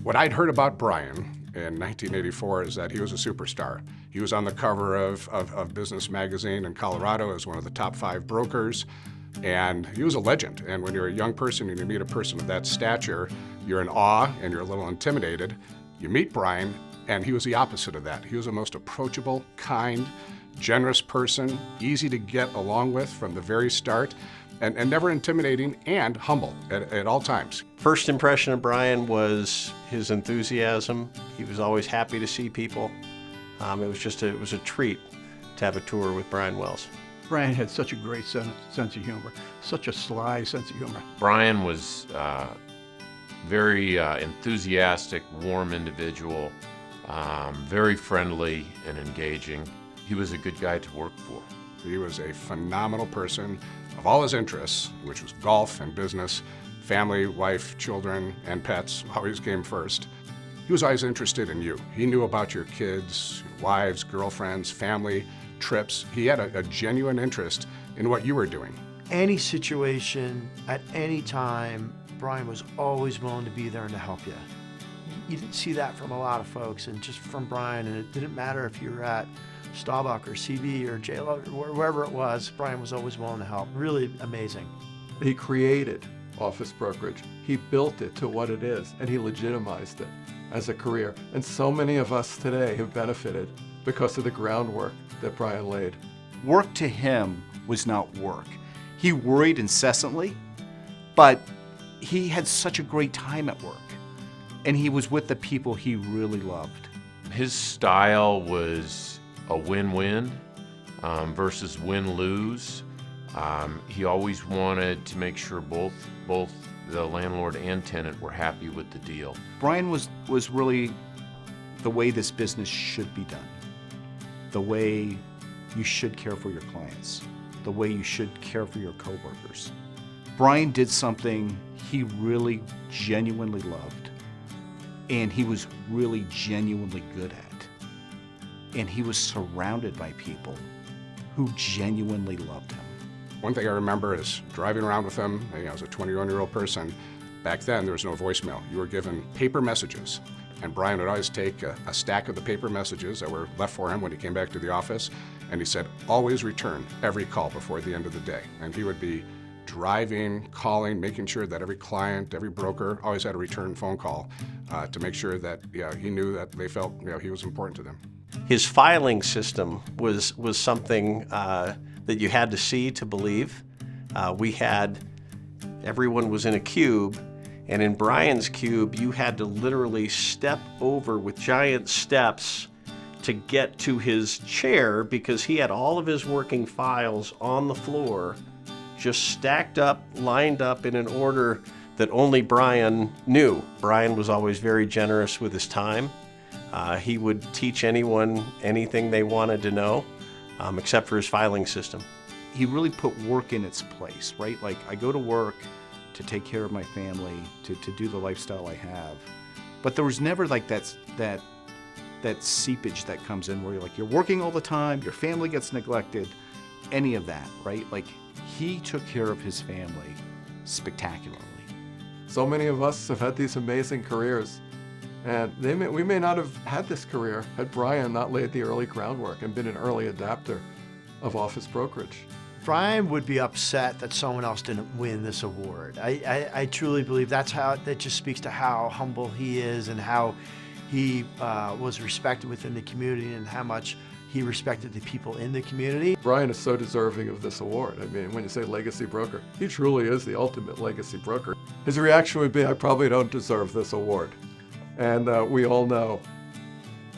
What I'd heard about Brian in 1984 is that he was a superstar. He was on the cover of Business Magazine in Colorado as one of the top 5 brokers, and he was a legend. And when you're a young person and you meet a person of that stature, you're in awe and you're a little intimidated. You meet Brian, and he was the opposite of that. He was the most approachable, kind, generous person, easy to get along with from the very start, and never intimidating, and humble at all times. First impression of Brian was his enthusiasm. He was always happy to see people. It was a treat to have a tour with Brian Wells. Brian had such a great sense of humor, such a sly sense of humor. Brian was very enthusiastic, warm individual, very friendly and engaging. He was a good guy to work for. He was a phenomenal person. Of all his interests, which was golf and business, family, wife, children, and pets always came first. He was always interested in you. He knew about your kids, wives, girlfriends, family, trips. He had a genuine interest in what you were doing. Any situation, at any time, Brian was always willing to be there and to help you. You didn't see that from a lot of folks, and just from Brian, and it didn't matter if you were at Staubach or CB or JLO or wherever it was, Brian was always willing to help. Really amazing. He created office brokerage. He built it to what it is, and he legitimized it as a career. And so many of us today have benefited because of the groundwork that Brian laid. Work to him was not work. He worried incessantly, but he had such a great time at work, and he was with the people he really loved. His style was a win-win versus win-lose. He always wanted to make sure both the landlord and tenant were happy with the deal. Brian was really the way this business should be done, the way you should care for your clients, the way you should care for your coworkers. Brian did something he really genuinely loved, and he was really genuinely good at. And he was surrounded by people who genuinely loved him. One thing I remember is driving around with him, as a 21-year-old person. Back then, there was no voicemail. You were given paper messages. And Brian would always take a stack of the paper messages that were left for him when he came back to the office, and he said, always return every call before the end of the day. And he would be driving, calling, making sure that every client, every broker always had a return phone call to make sure that he knew that they felt he was important to them. His filing system was something that you had to see to believe. Everyone was in a cube, and in Brian's cube, you had to literally step over with giant steps to get to his chair because he had all of his working files on the floor, just stacked up, lined up in an order that only Brian knew. Brian was always very generous with his time. He would teach anyone anything they wanted to know, except for his filing system. He really put work in its place, right? Like, I go to work to take care of my family, to do the lifestyle I have. But there was never like that seepage that comes in where you're working all the time, your family gets neglected, any of that, right? Like, he took care of his family spectacularly. So many of us have had these amazing careers, and we may not have had this career had Brian not laid the early groundwork and been an early adapter of office brokerage. Brian would be upset that someone else didn't win this award. I truly believe that just speaks to how humble he is and how he was respected within the community and how much he respected the people in the community. Brian is so deserving of this award. I mean, when you say legacy broker, he truly is the ultimate legacy broker. His reaction would be, I probably don't deserve this award. And we all know,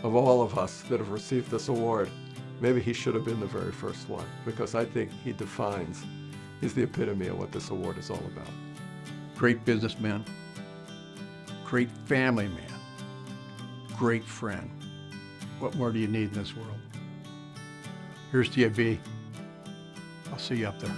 of all of us that have received this award, maybe he should have been the very first one, because I think he's the epitome of what this award is all about. Great businessman, great family man, great friend. What more do you need in this world? Here's to you, B. I'll see you up there.